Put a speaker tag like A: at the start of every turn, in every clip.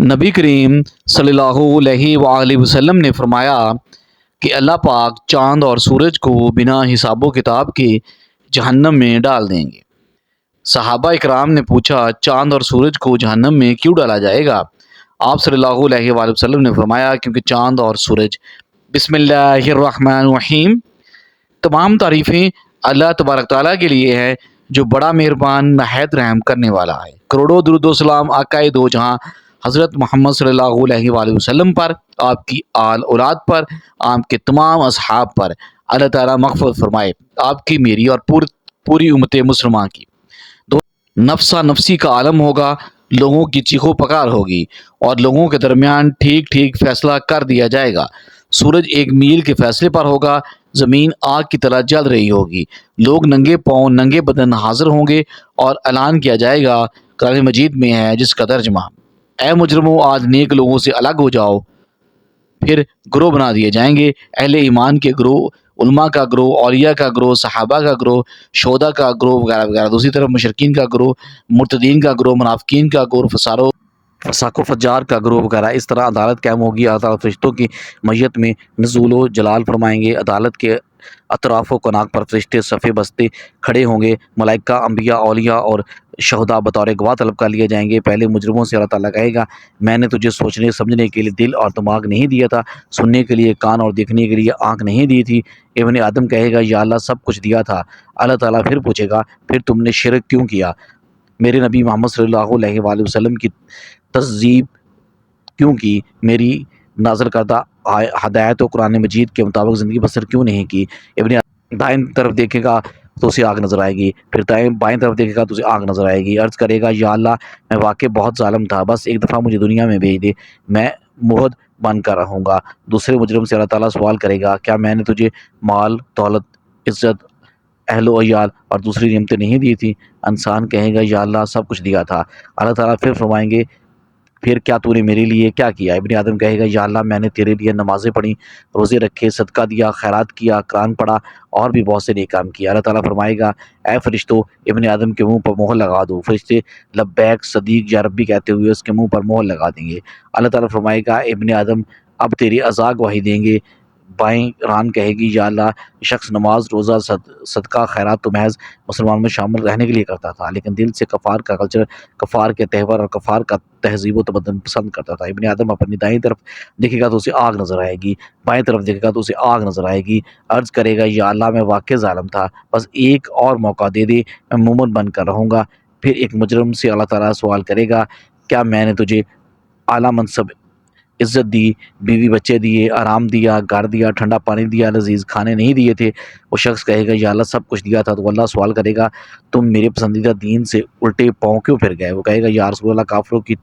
A: نبی کریم صلی اللہ علیہ وآلہ وسلم نے فرمایا کہ اللہ پاک چاند اور سورج کو بنا حساب و کتاب کے جہنم میں ڈال دیں گے۔ صحابہ اکرام نے پوچھا، چاند اور سورج کو جہنم میں کیوں ڈالا جائے گا؟ آپ صلی اللہ علیہ وآلہ وسلم نے فرمایا، کیونکہ چاند اور سورج بسم اللہ الرحمن الرحیم تمام تعریفیں اللہ تبارک تعالیٰ کے لیے ہے جو بڑا مہربان نہایت رحم کرنے والا ہے۔ کروڑوں درود و سلام آقائے دو جہاں حضرت محمد صلی اللہ علیہ وآلہ وسلم پر، آپ کی آل اولاد پر، آپ کے تمام اصحاب پر اللہ تعالیٰ مغفرت فرمائے، آپ کی، میری اور پوری امت مسلمہ کی۔ نفسا نفسی کا عالم ہوگا، لوگوں کی چیخو پکار ہوگی اور لوگوں کے درمیان ٹھیک ٹھیک فیصلہ کر دیا جائے گا۔ سورج ایک میل کے فاصلے پر ہوگا، زمین آگ کی طرح جل رہی ہوگی، لوگ ننگے پاؤں ننگے بدن حاضر ہوں گے اور اعلان کیا جائے گا۔ قرآن مجید میں ہے جس کا ترجمہ، اے مجرموں آج نیک لوگوں سے الگ ہو جاؤ۔ پھر گروہ بنا دیے جائیں گے، اہل ایمان کے گروہ، علماء کا گروہ، اولیاء کا گروہ، صحابہ کا گروہ، شہداء کا گروہ وغیرہ وغیرہ۔ دوسری طرف مشرکین کا گروہ، مرتدین کا گروہ، منافقین کا گروہ، فساق و فجار کا گروہ وغیرہ۔ اس طرح عدالت قائم ہوگی، اللہ تعالیٰ فرشتوں کی میت میں نزول و جلال فرمائیں گے۔ عدالت کے اطراف و کناک پر فرشتے صفے بستے کھڑے ہوں گے، ملائکہ، انبیاء، اولیاء اور شہداء بطور گواہ طلب کر لیے جائیں گے۔ پہلے مجرموں سے اللہ تعالیٰ کہے گا، میں نے تجھے سوچنے سمجھنے کے لیے دل اور دماغ نہیں دیا تھا، سننے کے لیے کان اور دیکھنے کے لیے آنکھ نہیں دی تھی۔ ابن آدم کہے گا، یا اللہ سب کچھ دیا تھا۔ اللہ تعالیٰ پھر پوچھے گا، پھر تم نے شرک کیوں کیا؟ میرے نبی محمد صلی اللہ علیہ وآلہ وسلم کی تکذیب کیوں کی؟ میری نازل کردہ ہدایت و قرآن مجید کے مطابق زندگی بسر کیوں نہیں کی؟ ابن دائیں طرف دیکھے گا تو اسے آگ نظر آئے گی، پھر بائیں طرف دیکھے گا تو اسے آگ نظر آئے گی۔ عرض کرے گا، یا اللہ میں واقع بہت ظالم تھا، بس ایک دفعہ مجھے دنیا میں بھیج دے، میں مہد بن کر رہوں گا۔ دوسرے مجرم سے اللہ تعالیٰ سوال کرے گا، کیا میں نے تجھے مال، دولت، عزت، اہل و عیال اور دوسری نعمتیں نہیں دی تھی؟ انسان کہے گا، یا اللہ سب کچھ دیا تھا۔ اللہ تعالیٰ پھر فرمائیں گے، پھر کیا تو نے میرے لیے کیا کیا؟ ابن آدم کہے گا، یا اللہ میں نے تیرے لیے نمازیں پڑھی، روزے رکھے، صدقہ دیا، خیرات کیا، قرآن پڑھا اور بھی بہت سے نیک کام کیا۔ اللہ تعالیٰ فرمائے گا، اے فرشتوں ابن آدم کے منہ پر مہر لگا دو۔ فرشتے لبیک صدیق یا ربی کہتے ہوئے اس کے منہ پر مہر لگا دیں گے۔ اللہ تعالیٰ فرمائے گا، ابن آدم اب تیری عزا گواہی دیں گے۔ بائیں ران کہے گی، یا اللہ شخص نماز، روزہ، صدقہ، خیرات تو محض مسلمان میں شامل رہنے کے لیے کرتا تھا، لیکن دل سے کفار کا کلچر، کفار کے تہوار اور کفار کا تہذیب و تمدن پسند کرتا تھا۔ ابن آدم اپنی دائیں طرف دیکھے گا تو اسے آگ نظر آئے گی، بائیں طرف دیکھے گا تو اسے آگ نظر آئے گی۔ عرض کرے گا، یا اللہ میں واقع ظالم تھا، بس ایک اور موقع دے دے، میں مومن بن کر رہوں گا۔ پھر ایک مجرم سے اللہ تعالیٰ سوال کرے گا، کیا میں نے تجھے اعلیٰ منصب، عزت دی، بیوی بچے دیے، آرام دیا، گھر دیا، ٹھنڈا پانی دیا، لذیذ کھانے نہیں دیے تھے؟ وہ شخص کہے گا، یا اللہ سب کچھ دیا تھا۔ تو اللہ سوال کرے گا، تم میرے پسندیدہ دین سے الٹے پاؤں کیوں پھر گئے؟ وہ کہے گا، یا رسول اللہ کافروں کی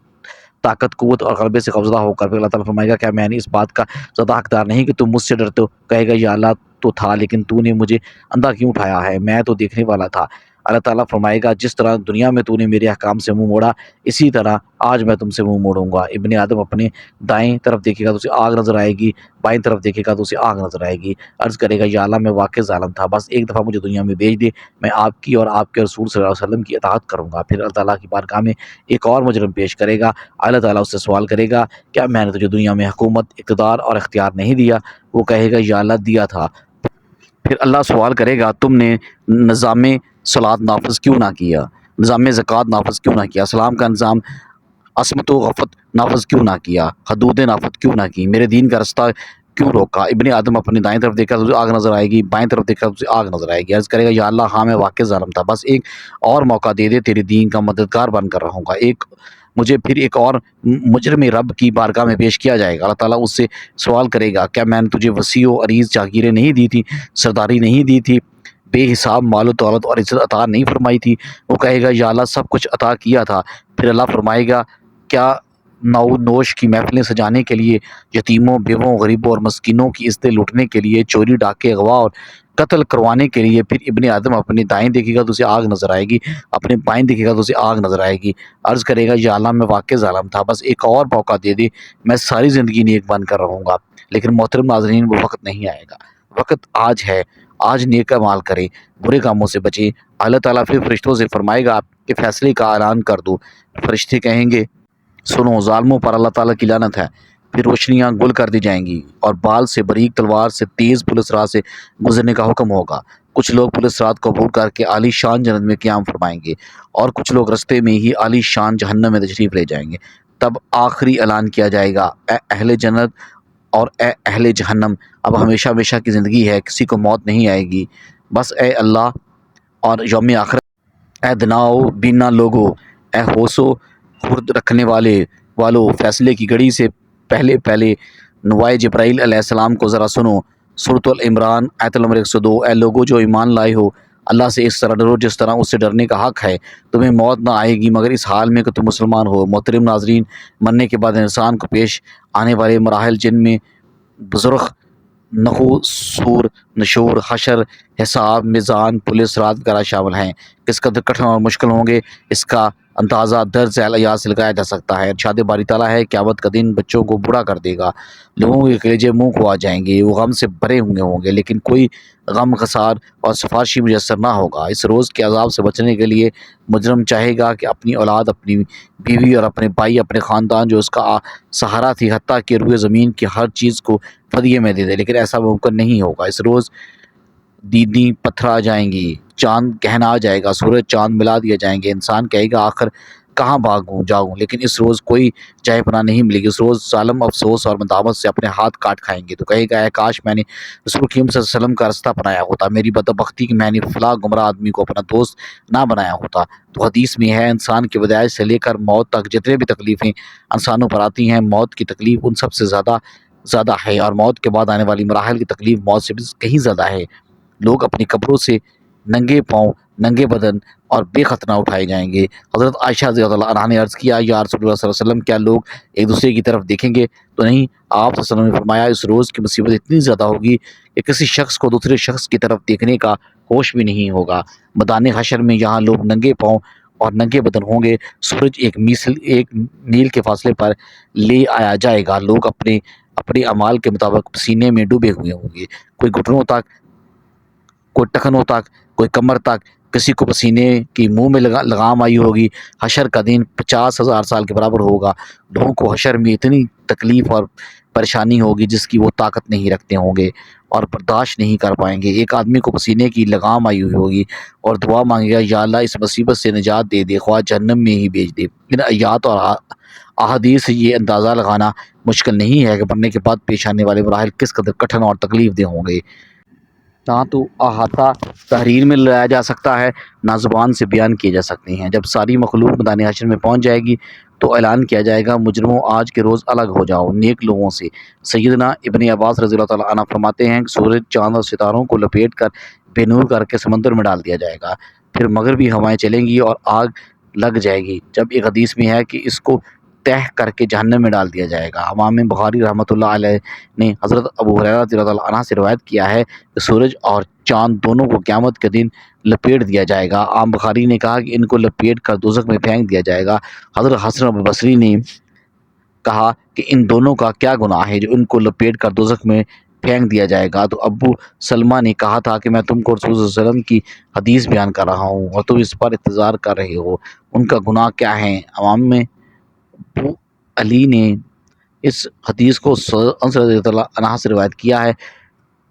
A: طاقت، قوت اور غلبے سے قبضہ ہو کر۔ پھر اللہ تعالیٰ فرمائے گا، کیا میں نے اس بات کا زیادہ حقدار نہیں کہ تم مجھ سے ڈرتے ہو؟ کہے گا، یا اللہ تو تھا، لیکن تو نے مجھے اندھا کیوں اٹھایا ہے؟ میں تو دیکھنے والا تھا۔ اللہ تعالیٰ فرمائے گا، جس طرح دنیا میں تو نے میرے احکام سے منہ موڑا، اسی طرح آج میں تم سے منہ موڑوں گا۔ ابن آدم اپنے دائیں طرف دیکھے گا تو اسے آگ نظر آئے گی، بائیں طرف دیکھے گا تو اسے آگ نظر آئے گی۔ عرض کرے گا، یا اللہ میں واقع ظالم تھا، بس ایک دفعہ مجھے دنیا میں بھیج دے، میں آپ کی اور آپ کے رسول صلی اللہ علیہ وسلم کی اطاعت کروں گا۔ پھر اللہ تعالیٰ کی بارگاہ میں ایک اور مجرم پیش کرے گا۔ اللہ تعالیٰ اس سے سوال کرے گا، کیا میں نے تجھے دنیا میں حکومت، اقتدار اور اختیار نہیں دیا؟ وہ کہے گا، یا اللہ دیا تھا۔ پھر اللہ سوال کرے گا، تم نے نظام صلاۃ نافذ کیوں نہ کیا؟ نظام زکوٰۃ نافذ کیوں نہ کیا؟ اسلام کا نظام عصمت و غفت نافذ کیوں نہ کیا؟ حدود نافذ کیوں نہ کی؟ میرے دین کا رستہ کیوں روکا؟ ابن آدم اپنی دائیں طرف دیکھا تو اسے آگ نظر آئے گی، بائیں طرف دیکھا تو اسے آگ نظر آئے گی۔ عرض کرے گا، یا اللہ ہاں میں واقع ظالم تھا، بس ایک اور موقع دے دے، تیرے دین کا مددگار بن کر رہوں گا۔ مجھے پھر ایک اور مجرم رب کی بارگاہ میں پیش کیا جائے گا۔ اللہ تعالیٰ اس سے سوال کرے گا، کیا میں نے تجھے وسیع و عریض جاگیریں نہیں دی تھی، سرداری نہیں دی تھی، بے حساب مال و دولت اور عزت عطا نہیں فرمائی تھی؟ وہ کہے گا، یا اللہ سب کچھ عطا کیا تھا۔ پھر اللہ فرمائے گا، کیا نو نوش کی محفلیں سجانے کے لیے، یتیموں، بیووں، غریبوں اور مسکینوں کی عزتیں لوٹنے کے لیے، چوری، ڈاکے، اغوا اور قتل کروانے کے لیے؟ پھر ابن آدم اپنی دائیں دیکھے گا تو اسے آگ نظر آئے گی، اپنے بائیں دیکھے گا تو اسے آگ نظر آئے گی۔ عرض کرے گا، یا اللہ میں واقع ظالم تھا، بس ایک اور موقع دے دے، میں ساری زندگی نیک بن کر رہوں گا۔ لیکن محترم ناظرین، وہ وقت نہیں آئے گا، وقت آج ہے، آج نیک اعمال کرے، برے کاموں سے بچے۔ اللہ تعالیٰ پھر فرشتوں سے فرمائے گا کہ فیصلے کا اعلان کر دو۔ فرشتے کہیں گے، سنو ظالموں پر اللہ تعالیٰ کی لعنت ہے۔ پھر روشنیاں گل کر دی جائیں گی اور بال سے باریک تلوار سے تیز پولیس راہ سے گزرنے کا حکم ہوگا۔ کچھ لوگ پولیس رات کو عبور کر کے عالی شان جنت میں قیام فرمائیں گے اور کچھ لوگ رستے میں ہی عالی شان جہنم میں تشریف لے جائیں گے۔ تب آخری اعلان کیا جائے گا، اے اہل جنت اور اے اہل جہنم، اب ہمیشہ ہمیشہ کی زندگی ہے، کسی کو موت نہیں آئے گی۔ بس اے اللہ اور یوم آخرت، اے دناؤ بینا لوگو، اے ہوش و خرد رکھنے والو، فیصلے کی گھڑی سے پہلے نوائے جبرائیل علیہ السلام کو ذرا سنو۔ سورۃ العمران آیت نمبر 102۔ اے لوگو جو ایمان لائے ہو، اللہ سے اس طرح ڈرو جس طرح اس سے ڈرنے کا حق ہے۔ تمہیں موت نہ آئے گی مگر اس حال میں کہ تم مسلمان ہو۔ محترم ناظرین، مرنے کے بعد انسان کو پیش آنے والے مراحل جن میں بزرگ، نشور، حشر، حساب، میزان، پولیس رات وغیرہ شامل ہیں، کس قدر کٹھن اور مشکل ہوں گے اس کا اندازہ درج ذیل آیات سے لگایا جا سکتا ہے۔ ارشاد باری تعالیٰ ہے، قیامت کا دن بچوں کو بوڑھا کر دے گا، لوگوں کے کلیجے منہ کو آ جائیں گے، وہ غم سے بھرے ہوئے ہوں گے لیکن کوئی غم خسار اور سفارشی میسر نہ ہوگا۔ اس روز کے عذاب سے بچنے کے لیے مجرم چاہے گا کہ اپنی اولاد، اپنی بیوی اور اپنے بھائی، اپنے خاندان جو اس کا سہارا تھی، حتیٰ کہ روئے زمین کی ہر چیز کو فدیے میں دے دے، لیکن ایسا ممکن نہیں ہوگا۔ اس روز دیدیں پتھرا جائیں گی، چاند گہنا آ جائے گا، سورج چاند ملا دیا جائیں گے، انسان کہے گا آخر کہاں بھاگوں جاؤں، لیکن اس روز کوئی جائے پناہ نہیں ملے گی۔ اس روز ظالم افسوس اور ندامت سے اپنے ہاتھ کاٹ کھائیں گے، تو کہے گا اے کاش میں نے رسول کریم صلی اللہ علیہ وسلم کا رستہ اپنایا ہوتا، میری بدبختی کہ میں نے فلاں گمراہ آدمی کو اپنا دوست نہ بنایا ہوتا۔ تو حدیث میں ہے، انسان کی پیدائش سے لے کر موت تک جتنے بھی تکلیفیں انسانوں پر آتی ہیں، موت کی تکلیف ان سب سے زیادہ ہے، اور موت کے بعد آنے والی مراحل کی تکلیف موت سے بھی کہیں زیادہ ہے۔ لوگ اپنی قبروں سے ننگے پاؤں، ننگے بدن اور بے ختنہ اٹھائے جائیں گے۔ حضرت عائشہ رضی اللہ عنہا نے عرض کیا، یا رسول اللہ صلی اللہ علیہ وسلم، کیا لوگ ایک دوسرے کی طرف دیکھیں گے؟ تو نہیں، آپ صلی اللہ علیہ وسلم نے فرمایا، اس روز کی مصیبت اتنی زیادہ ہوگی کہ کسی شخص کو دوسرے شخص کی طرف دیکھنے کا ہوش بھی نہیں ہوگا۔ میدان حشر میں یہاں لوگ ننگے پاؤں اور ننگے بدن ہوں گے، سورج ایک میل کے فاصلے پر لے آیا جائے گا، لوگ اپنے اعمال کے مطابق پسینے میں ڈوبے ہوئے ہوں گے، کوئی گھٹنوں تک، کوئی ٹخنوں تک، کوئی کمر تک، کسی کو پسینے کی منہ میں لگام آئی ہوگی۔ حشر کا دن 50,000 سال کے برابر ہوگا۔ لوگوں کو حشر میں اتنی تکلیف اور پریشانی ہوگی جس کی وہ طاقت نہیں رکھتے ہوں گے اور برداشت نہیں کر پائیں گے۔ ایک آدمی کو پسینے کی لگام آئی ہوئی ہوگی اور دعا مانگے گا، یا اللہ اس مصیبت سے نجات دے دے، خواہ جہنم میں ہی بھیج دے۔ ان آیات اور احادیث سے یہ اندازہ لگانا مشکل نہیں ہے کہ مرنے کے بعد پیش آنے والے مراحل کس قدر کٹھن اور تکلیف دہ ہوں گے۔ نہ تو احاطہ تحریر میں لایا جا سکتا ہے، نہ زبان سے بیان کیے جا سکتے ہیں۔ جب ساری مخلوق میدان حشر میں پہنچ جائے گی تو اعلان کیا جائے گا، مجرموں آج کے روز الگ ہو جاؤ نیک لوگوں سے۔ سیدنا ابن عباس رضی اللہ تعالیٰ عنہ فرماتے ہیں کہ سورج، چاند اور ستاروں کو لپیٹ کر بے نور کر کے سمندر میں ڈال دیا جائے گا، پھر مغربی ہوائیں چلیں گی اور آگ لگ جائے گی۔ جب ایک حدیث میں ہے کہ اس کو تہ کر کے جہنم میں ڈال دیا جائے گا۔ امام بخاری رحمۃ اللہ علیہ نے حضرت ابو ہریرہ رضی اللہ عنہ سے روایت کیا ہے کہ سورج اور چاند دونوں کو قیامت کے دن لپیٹ دیا جائے گا۔ امام بخاری نے کہا کہ ان کو لپیٹ کر دوزخ میں پھینک دیا جائے گا۔ حضرت حسن بصری نے کہا کہ ان دونوں کا کیا گناہ ہے جو ان کو لپیٹ کر دوزخ میں پھینک دیا جائے گا؟ تو ابو سلمہ نے کہا تھا کہ میں تم کو رسول صلی اللہ علیہ وسلم کی حدیث بیان کر رہا ہوں اور تم اس پر انتظار کر رہے ہو، ان کا گناہ کیا ہے؟ امام ابو علی نے اس حدیث کو انس رضی اللہ عنہ سے روایت کیا ہے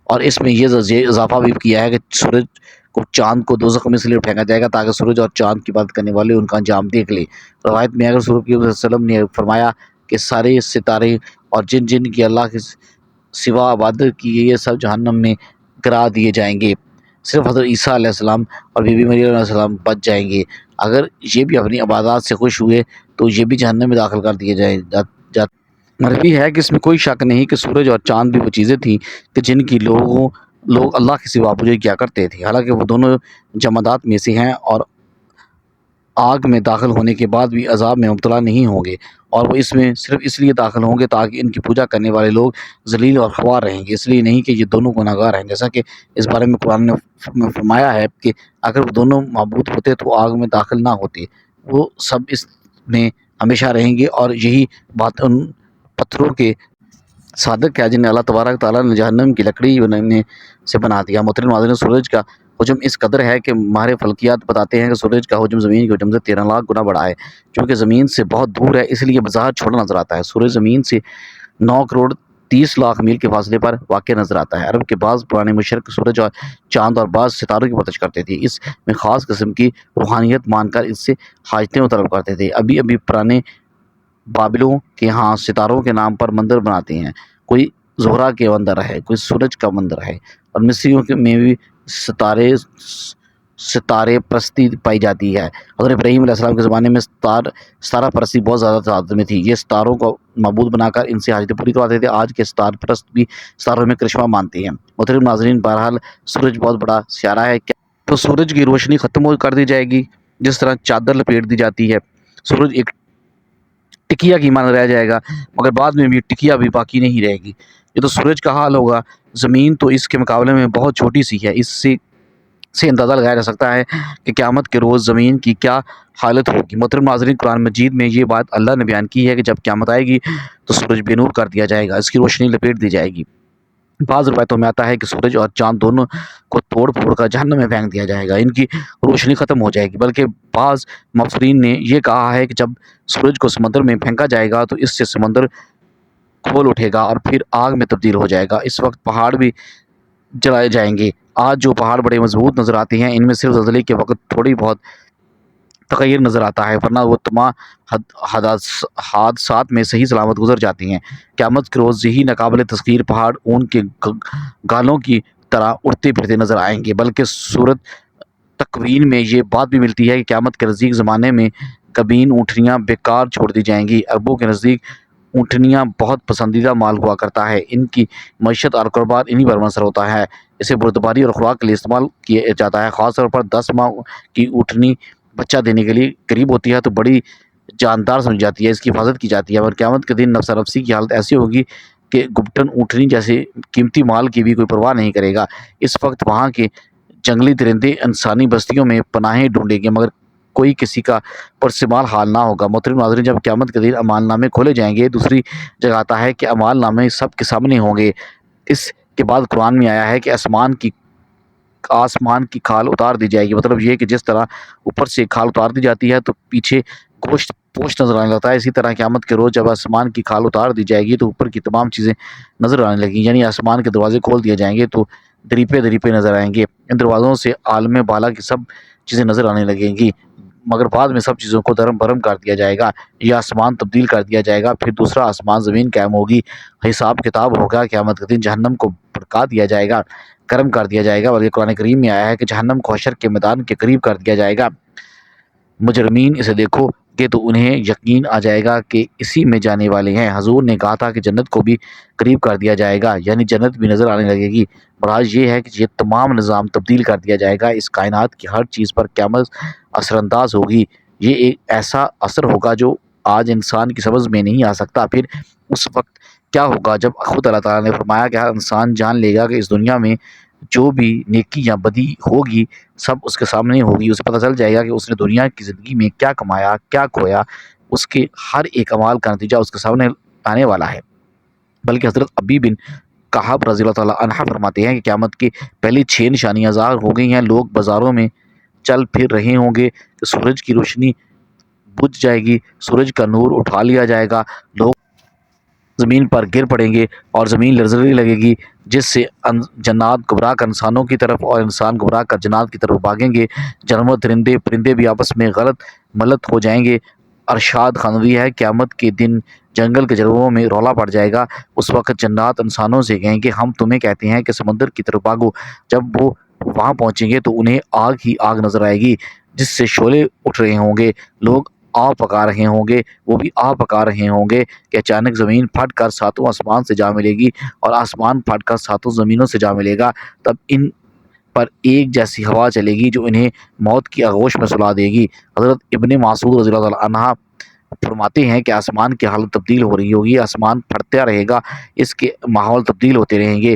A: اور اس میں یہ اضافہ بھی کیا ہے کہ سورج کو، چاند کو دوزخ میں اس لیے پھینکا جائے گا تاکہ سورج اور چاند کی عبادت کرنے والے ان کا انجام دیکھ لیں۔ روایت میں اگر رسول کریم صلی اللہ علیہ وسلم نے فرمایا کہ سارے ستارے اور جن کی اللہ کے سوا عبادت کی یہ سب جہنم میں گرا دیے جائیں گے، صرف حضرت عیسیٰ علیہ السلام اور بی بی مریم علیہ السلام بچ جائیں گے۔ اگر یہ بھی اپنی عبادات سے خوش ہوئے تو یہ بھی جہنم میں داخل کر دیے جاتے۔ مروی ہے کہ اس میں کوئی شک نہیں کہ سورج اور چاند بھی وہ چیزیں تھیں کہ جن کی لوگ اللہ کے سوا پوجا کیا کرتے تھے، حالانکہ وہ دونوں جمادات میں سے ہیں اور آگ میں داخل ہونے کے بعد بھی عذاب میں مبتلا نہیں ہوں گے، اور وہ اس میں صرف اس لیے داخل ہوں گے تاکہ ان کی پوجا کرنے والے لوگ ذلیل اور خوار رہیں گے، اس لیے نہیں کہ یہ دونوں گناہ گار ہیں۔ جیسا کہ اس بارے میں قرآن نے فرمایا ہے کہ اگر وہ دونوں معبود ہوتے تو آگ میں داخل نہ ہوتے، وہ سب اس میں ہمیشہ رہیں گے، اور یہی بات ان پتھروں کے صادق ہے جنہیں اللہ تبارک تعالیٰ نے جہنم کی لکڑی بنانے سے بنا دیا۔ محترم ناظرین، سورج کا حجم اس قدر ہے کہ ماہر فلکیات بتاتے ہیں کہ سورج کا حجم زمین کے حجم سے 13 لاکھ گنا بڑا ہے۔ چونکہ زمین سے بہت دور ہے اس لیے بظاہر چھوٹا نظر آتا ہے۔ سورج زمین سے 9 کروڑ 30 لاکھ میل کے فاصلے پر واقع نظر آتا ہے۔ عرب کے بعض پرانے مشرق سورج اور چاند اور بعض ستاروں کی پرستش کرتے تھے، اس میں خاص قسم کی روحانیت مان کر اس سے حاجتیں طلب کرتے تھے۔ ابھی پرانے بابلوں کے ہاں ستاروں کے نام پر مندر بناتے ہیں، کوئی زہرہ کے مندر ہے، کوئی سورج کا مندر ہے، اور مصریوں میں بھی ستارے پرستی پائی جاتی ہے۔ حضرت ابراہیم علیہ السلام کے زمانے میں ستارہ پرستی بہت زیادہ تعداد میں تھی، یہ ستاروں کو معبود بنا کر ان سے حاجتیں پوری کرواتے تھے۔ آج کے ستار پرست بھی ستاروں میں کرشمہ مانتے ہیں۔ محترم ناظرین، بہرحال سورج بہت بڑا سیارہ ہے، تو سورج کی روشنی ختم کر دی جائے گی جس طرح چادر لپیٹ دی جاتی ہے۔ سورج ایک ٹکیا کی مانا رہ جائے گا، مگر بعد میں بھی ٹکیا بھی باقی نہیں رہے گی۔ یہ تو سورج کا حال ہوگا، زمین تو اس کے مقابلے میں بہت چھوٹی سی ہے۔ اس سے اندازہ لگایا جا سکتا ہے کہ قیامت کے روز زمین کی کیا حالت ہوگی۔ محترم ناظرین، قرآن مجید میں یہ بات اللہ نے بیان کی ہے کہ جب قیامت آئے گی تو سورج بے نور کر دیا جائے گا، اس کی روشنی لپیٹ دی جائے گی۔ بعض روایتوں میں آتا ہے کہ سورج اور چاند دونوں کو توڑ پھوڑ کر جہنم میں پھینک دیا جائے گا، ان کی روشنی ختم ہو جائے گی۔ بلکہ بعض مفسرین نے یہ کہا ہے کہ جب سورج کو سمندر میں پھینکا جائے گا تو اس سے سمندر کھول اٹھے گا اور پھر آگ میں تبدیل ہو جائے گا۔ اس وقت پہاڑ بھی جلائے جائیں گے۔ آج جو پہاڑ بڑے مضبوط نظر آتے ہیں ان میں صرف زلزلے کے وقت تھوڑی بہت تغیر نظر آتا ہے، ورنہ وہ تمام حادثات میں صحیح سلامت گزر جاتی ہیں۔ قیامت کے روز یہی ناقابل تسخیر پہاڑ اون کے گالوں کی طرح اڑتے پھرتے نظر آئیں گے۔ بلکہ صورت تکوین میں یہ بات بھی ملتی ہے کہ قیامت کے نزدیک زمانے میں گبین اونٹنیاں بیکار چھوڑ دی جائیں گی۔ عربوں کے نزدیک اونٹنیاں بہت پسندیدہ مال ہوا کرتا ہے، ان کی معیشت اور کاروبار انہی پر منحصر ہوتا ہے۔ اسے بردباری اور خوراک کے لیے استعمال کیا جاتا ہے۔ خاص طور پر 10 ماہ کی اونٹنی بچہ دینے کے لیے قریب ہوتی ہے تو بڑی جاندار سمجھی جاتی ہے، اس کی حفاظت کی جاتی ہے، اور قیامت کے دن نفسا نفسی کی حالت ایسی ہوگی کہ گپٹن اونٹنی جیسے قیمتی مال کی بھی کوئی پرواہ نہیں کرے گا۔ اس وقت وہاں کے جنگلی درندے انسانی بستیوں میں پناہیں ڈھونڈیں گے، مگر کوئی کسی کا پرسمال حال نہ ہوگا۔ محترم ناظرین، جب قیامت کے دن اعمال نامے کھولے جائیں گے، دوسری جگہ آتا ہے کہ اعمال نامے سب کے سامنے ہوں گے۔ اس کے بعد قرآن میں آیا ہے کہ آسمان کی کھال اتار دی جائے گی، مطلب یہ کہ جس طرح اوپر سے کھال اتار دی جاتی ہے تو پیچھے گوشت پوشت نظر آنے لگتا ہے، اسی طرح قیامت کے روز جب آسمان کی کھال اتار دی جائے گی تو اوپر کی تمام چیزیں نظر آنے لگیں، یعنی آسمان کے دروازے کھول دیے جائیں گے تو دریپے نظر آئیں گے۔ ان دروازوں سے عالم بالا کی سب چیزیں نظر آنے لگیں گی، مگر بعد میں سب چیزوں کو درم برم کر دیا جائے گا، یہ آسمان تبدیل کر دیا جائے گا، پھر دوسرا آسمان زمین قائم ہوگی، حساب کتاب ہوگا۔ قیامت کے دن جہنم کو بھڑکا دیا جائے گا، گرم کر دیا جائے گا، اور یہ قرآن کریم میں آیا ہے کہ جہنم کو حشر کے میدان کے قریب کر دیا جائے گا۔ مجرمین اسے دیکھو گے تو انہیں یقین آ جائے گا کہ اسی میں جانے والے ہیں۔ حضور نے کہا تھا کہ جنت کو بھی قریب کر دیا جائے گا، یعنی جنت بھی نظر آنے لگے گی۔ براج یہ ہے کہ یہ تمام نظام تبدیل کر دیا جائے گا، اس کائنات کی ہر چیز پر قیامت اثر انداز ہوگی۔ یہ ایک ایسا اثر ہوگا جو آج انسان کی سمجھ میں نہیں آ سکتا۔ پھر اس وقت کیا ہوگا جب خود اللہ تعالیٰ نے فرمایا کہ ہر انسان جان لے گا کہ اس دنیا میں جو بھی نیکی یا بدی ہوگی سب اس کے سامنے ہوگی، اسے پتہ چل جائے گا کہ اس نے دنیا کی زندگی میں کیا کمایا کیا کھویا، اس کے ہر ایک اعمال کا نتیجہ اس کے سامنے آنے والا ہے۔ بلکہ حضرت ابی بن کعب رضی اللہ تعالیٰ عنہ فرماتے ہیں کہ قیامت کی پہلی 6 نشانیاں ظاہر ہو گئی ہیں، لوگ بازاروں میں چل پھر رہے ہوں گے کہ سورج کی روشنی بجھ جائے گی، سورج کا نور اٹھا لیا جائے گا، لوگ زمین پر گر پڑیں گے اور زمین لرزنے لگے گی، جس سے جنات گھبرا کر انسانوں کی طرف اور انسان گھبرا کر جنات کی طرف بھاگیں گے، جانور درندے پرندے بھی آپس میں غلط ملت ہو جائیں گے۔ ارشاد خانوی ہے، قیامت کے دن جنگل کے جانوروں میں رولا پڑ جائے گا، اس وقت جنات انسانوں سے کہیں گے ہم تمہیں کہتے ہیں کہ سمندر کی طرف بھاگو۔ جب وہ وہاں پہنچیں گے تو انہیں آگ ہی آگ نظر آئے گی جس سے شعلے اٹھ رہے ہوں گے، لوگ آگ پکا رہے ہوں گے، وہ بھی آگ پکا رہے ہوں گے کہ اچانک زمین پھٹ کر ساتوں آسمان سے جا ملے گی اور آسمان پھٹ کر ساتوں زمینوں سے جا ملے گا، تب ان پر ایک جیسی ہوا چلے گی جو انہیں موت کی آغوش میں سلا دے گی۔ حضرت ابن مسعود رضی اللہ عنہ فرماتے ہیں کہ آسمان کی حالت تبدیل ہو رہی ہوگی، آسمان پھٹتا رہے گا، اس کے ماحول تبدیل ہوتے رہیں گے،